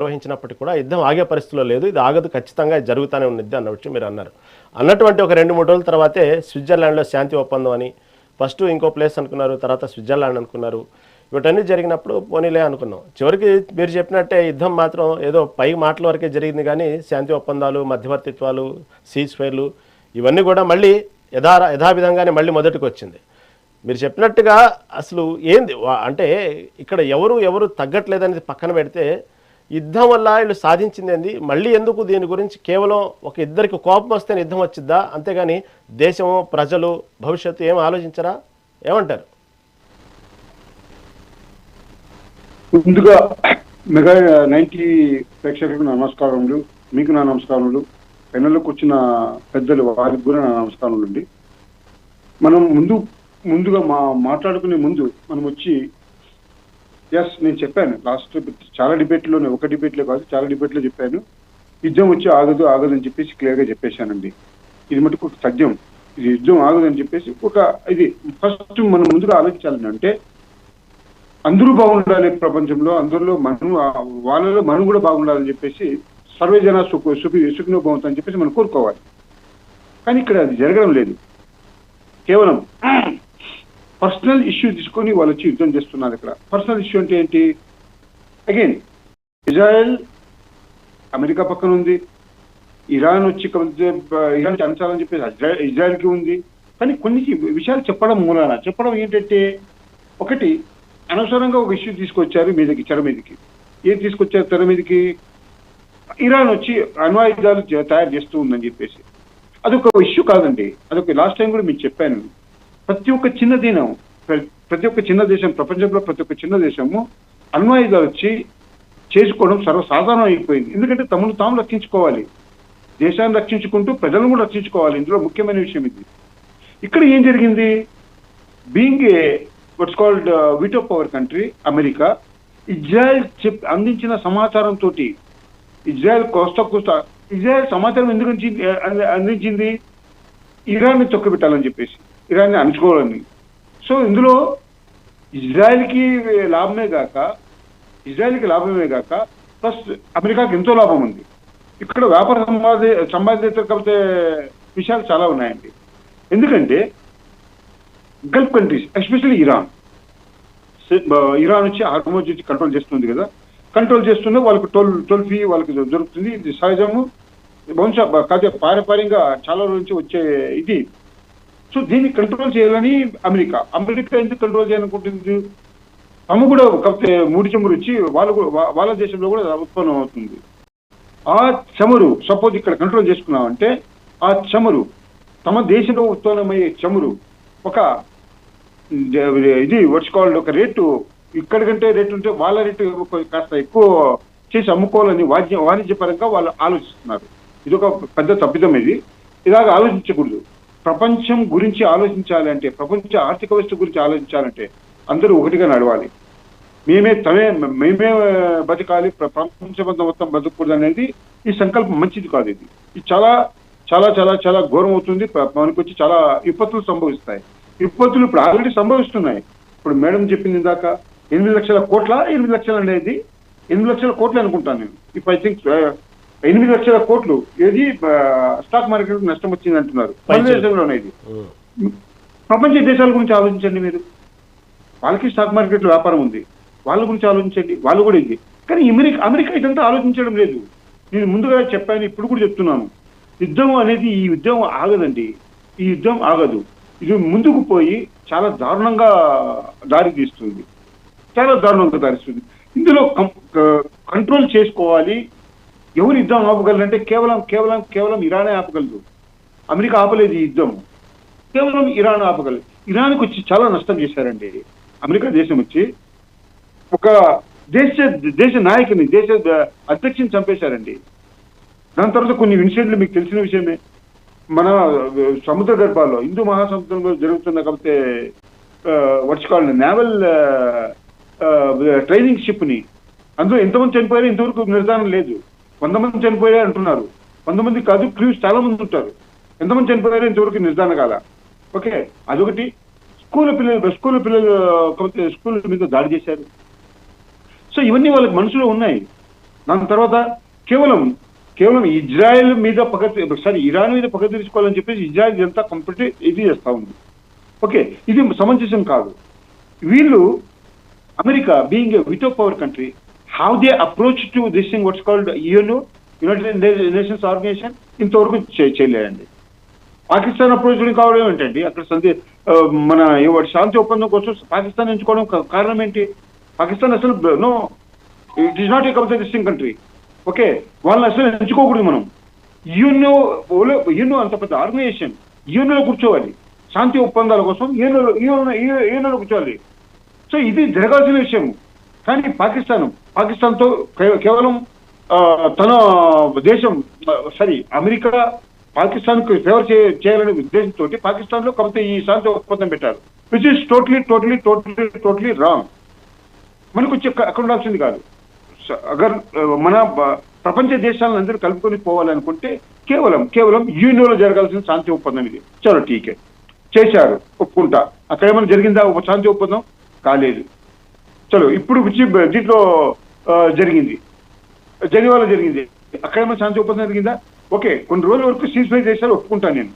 నిర్వహించినప్పటికీ కూడా యుద్ధం ఆగే పరిస్థితిలో లేదు. ఇది ఆగదు, ఖచ్చితంగా జరుగుతూనే ఉన్నది అన్న విషయం మీరు అన్నారు. అన్నటువంటి ఒక 2-3 రోజుల తర్వాతే స్విట్జర్లాండ్లో శాంతి ఒప్పందం అని ఫస్ట్ ఇంకో ప్లేస్ అనుకున్నారు, తర్వాత స్విట్జర్లాండ్ అనుకున్నారు. వీటన్నీ జరిగినప్పుడు పోనీలే అనుకున్నాం. చివరికి మీరు చెప్పినట్టే యుద్ధం మాత్రం ఏదో పై మాటల వరకే జరిగింది కానీ శాంతి ఒప్పందాలు, మధ్యవర్తిత్వాలు, సీజ్ ఫైర్లు ఇవన్నీ కూడా మళ్ళీ యథావిధంగానే మళ్ళీ మొదటికి వచ్చింది. మీరు చెప్పినట్టుగా అసలు ఏంది అంటే ఇక్కడ ఎవరు తగ్గట్లేదనేది పక్కన పెడితే యుద్ధం వల్ల వీళ్ళు సాధించింది ఏంది, మళ్ళీ ఎందుకు దీని గురించి కేవలం ఒక ఇద్దరికి కోపం వస్తే యుద్ధం వచ్చిద్దా, అంతేగాని దేశము, ప్రజలు, భవిష్యత్తు ఏం ఆలోచించరా? ఏమంటారు? ముందుగా మెగా 90 ప్రేక్షకులకు నా నమస్కారములు, మీకు నా నమస్కారములు, పెన్నెలకు వచ్చిన పెద్దలు వారికి కూడా నా నమస్కారములు అండి. మనం ముందుగా మాట్లాడుకునే ముందు మనం వచ్చి నేను చెప్పాను లాస్ట్ చాలా డిబేట్లోనే, ఒక డిబేట్లో కాదు చాలా డిబేట్లో చెప్పాను, యుద్ధం వచ్చి ఆగదు అని చెప్పేసి క్లియర్గా చెప్పేశానండి. ఇది మటుకు ఒక సత్యం. ఇది యుద్ధం ఆగదు అని చెప్పేసి ఇది ఫస్ట్ మనం ముందుగా ఆలోచించాలని అంటే అందరూ బాగుండాలి ప్రపంచంలో, అందరిలో వాళ్ళలో మనం కూడా బాగుండాలని చెప్పేసి సర్వేజన సుఖినో భవంతు అని చెప్పేసి మనం కోరుకోవాలి. కానీ ఇక్కడ అది జరగడం లేదు. కేవలం పర్సనల్ ఇష్యూ తీసుకొని వాళ్ళు వచ్చి యుద్ధం చేస్తున్నారు. ఇక్కడ పర్సనల్ ఇష్యూ అంటే ఏంటి? అగైన్ ఇజ్రాయెల్ అమెరికా పక్కన ఉంది, ఇరాన్ వచ్చి ఇరాన్ అంచాలని చెప్పేసి ఇజ్రాయెల్కి ఉంది. కానీ కొన్ని విషయాలు చెప్పడం ఏంటంటే, ఒకటి అనవసరంగా ఒక ఇష్యూ తీసుకొచ్చారు తెర మీదకి. ఏం తీసుకొచ్చారు తెర మీదకి? ఇరాన్ వచ్చి అణ్వాయుధాలు తయారు చేస్తూ ఉందని చెప్పేసి. అదొక ఇష్యూ కాదండి. అదొక లాస్ట్ టైం కూడా మీకు చెప్పాను. ప్రతి ఒక్క చిన్న దేశం ప్రపంచంలో ప్రతి ఒక్క చిన్న దేశము అణ్వాయుధాలు వచ్చి చేసుకోవడం సర్వసాధారణం అయిపోయింది. ఎందుకంటే తమను తాము రక్షించుకోవాలి, దేశాన్ని రక్షించుకుంటూ ప్రజలను కూడా రక్షించుకోవాలి. ఇందులో ముఖ్యమైన విషయం ఇది. ఇక్కడ ఏం జరిగింది? Being a what's called veto power country America, Israel అందించిన సమాచారంతో ఇజ్రాయెల్ సమాచారం ఎందుకు అందించింది? ఇరాన్ని తొక్కబెట్టాలని చెప్పేసి, ఇరాన్ని అణుచుకోవాలని. సో ఇందులో ఇజ్రాయెల్కి లాభమే గాక ప్లస్ అమెరికాకి ఎంతో లాభం ఉంది. ఇక్కడ వ్యాపార సంబంధిత విషయాలు చాలా ఉన్నాయండి. ఎందుకంటే గల్ఫ్ కంట్రీస్ ఎస్పెషల్లీ ఇరాన్ వచ్చి హార్మోజ్ వచ్చి కంట్రోల్ చేస్తుంది కదా, కంట్రోల్ చేస్తున్న వాళ్ళకి టోల్ ఫీ వాళ్ళకి దొరుకుతుంది. ఇది సహజము, బహుశా పారంపర్యంగా చాలా రోజుల నుంచి వచ్చే ఇది. సో దీన్ని కంట్రోల్ చేయాలని అమెరికా ఎందుకు కంట్రోల్ చేయాలనుకుంటుంది? తమ కూడా కాకపోతే ముడి చమురు వచ్చి వాళ్ళ దేశంలో కూడా ఉత్పన్నం అవుతుంది. ఆ చమురు సపోజ్ ఇక్కడ కంట్రోల్ చేసుకున్నామంటే ఆ చమురు తమ దేశంలో ఉత్పన్నమయ్యే చమురు ఒక ఇది వాట్స్ కాల్డ్ ఒక రేటు, ఇక్కడికంటే రేటు ఉంటే వాళ్ళ రేటు కాస్త ఎక్కువ చేసి అమ్ముకోవాలని వాణిజ్యపరంగా వాళ్ళు ఆలోచిస్తున్నారు. ఇది ఒక పెద్ద తప్పిదం. ఇలాగ ఆలోచించకూడదు. ప్రపంచం గురించి ఆలోచించాలి అంటే, ప్రపంచ ఆర్థిక వ్యవస్థ గురించి ఆలోచించాలంటే అందరూ ఒకటిగా నడవాలి. మేమే బతకాలి, ప్రపంచమంతా మొత్తం బతకూడదు అనేది ఈ సంకల్పం మంచిది కాదు. ఇది చాలా చాలా చాలా చాలా ఘోరం అవుతుంది. మనకు వచ్చి చాలా విపత్తులు సంభవిస్తాయి. విపత్తులు ఇప్పుడు ఆల్రెడీ సంభవిస్తున్నాయి. ఇప్పుడు మేడం చెప్పింది ఇందాక 8 లక్షల కోట్ల 8 లక్షలు అనేది 8 లక్షల కోట్లు అనుకుంటాను నేను. ఇప్పుడు ఐ థింక్ 8 లక్షల కోట్లు ఏది స్టాక్ మార్కెట్ నష్టం వచ్చింది అంటున్నారు మన దేశంలోనే. ఇది ప్రపంచ దేశాల గురించి ఆలోచించండి మీరు. వాళ్ళకి స్టాక్ మార్కెట్ లో వ్యాపారం ఉంది, వాళ్ళ గురించి ఆలోచించండి. వాళ్ళు కూడా ఇది. కానీ అమెరికా ఇదంతా ఆలోచించడం లేదు. నేను ముందుగా చెప్పాను, ఇప్పుడు కూడా చెప్తున్నాను. యుద్ధం అనేది ఈ యుద్ధం ఆగదండి. ఈ యుద్ధం ఆగదు. ఇది ముందుకు పోయి చాలా దారుణంగా దారి తీస్తుంది. ఇందులో కంట్రోల్ చేసుకోవాలి. ఎవరు యుద్ధం ఆపగలరంటే కేవలం ఇరానే ఆపగలదు. అమెరికా ఆపలేదు ఈ యుద్ధం, కేవలం ఇరాన్ ఆపగలదు. ఇరాన్కి వచ్చి చాలా నష్టం చేశారండి. అమెరికా దేశం వచ్చి ఒక దేశ నాయకుని, దేశ అధ్యక్షుని చంపేశారండి. దాని తర్వాత కొన్ని ఇన్సిడెంట్లు మీకు తెలిసిన విషయమే. మన సముద్ర గర్భాల్లో, హిందూ మహాసముద్రంలో జరుగుతున్న కాబట్టి what's called naval training ship ని, అందులో ఎంతమంది చనిపోయారో ఇంతవరకు నిర్ధారణ లేదు. 100 మంది చనిపోయారు అంటున్నారు. 100 మంది కాదు, క్రూస్ చాలా మంది ఉంటారు. ఎంతమంది చనిపోయారో ఇంతవరకు నిర్ధారణ కాల. ఓకే, అదొకటి. స్కూల్ పిల్లలు స్కూల్ మీద దాడి చేశారు. సో ఇవన్నీ వాళ్ళకి మనసులో ఉన్నాయి. దాని తర్వాత కేవలం కేవలం ఇజ్రాయెల్ మీద ఇరాన్ మీద పగ తీర్చుకోవాలని చెప్పేసి ఇజ్రాయెల్ అంతా కంప్లీట్ ఇది చేస్తా ఉంది. ఓకే, ఇది సమంజసం కాదు. వీళ్ళు America being a veto power country, how they approach to this thing what's called United Nations organisation ఇంతవరకు చేయలేదండి. పాకిస్తాన్ అప్రోచ్ కావడం ఏంటండి, అక్కడ మన శాంతి ఒప్పందం కోసం పాకిస్తాన్ ఎంచుకోవడం కారణం ఏంటి? పాకిస్తాన్ అసలు no, it is not a complete country. Okay, వాళ్ళని అసలు ఎంచుకోకూడదు మనం. యూఎన్ఓ అంత పెద్ద ఆర్గనైజేషన్, యూఎన్ఓలో కూర్చోవాలి శాంతి ఒప్పందాల కోసం, యూఎన్ఓలో కూర్చోవాలి. సో ఇది జరగాల్సిన విషయం. కానీ పాకిస్తాన్తో కేవలం తన దేశం అమెరికా పాకిస్తాన్కు ఫేవర్ చేయాలనే ఉద్దేశంతో పాకిస్తాన్లో కొంత ఈ శాంతి ఒప్పందం పెట్టారు, విచ్ ఇస్ టోటలీ రాంగ్. మనకు వచ్చి అక్కడ ఉండాల్సింది కాదు. అగర్ మన ప్రపంచ దేశాలను అందరూ కలుపుకొని పోవాలనుకుంటే కేవలం యూఎన్ఓలో జరగాల్సిన శాంతి ఒప్పందం ఇది. చలో టీకే చేశారు, ఒప్పుకుంటా. అక్కడ ఏమైనా జరిగిందా శాంతి ఒప్పందం? కాలేదు. చలో ఇప్పుడు వచ్చి దీంట్లో జరిగింది, జెనీవాలో జరిగింది. అక్కడ ఏమైనా శాంతి ఒప్పందం జరిగిందా? ఓకే, కొన్ని రోజుల వరకు సీజ్ ఫైర్ చేశారు, ఒప్పుకుంటాను నేను.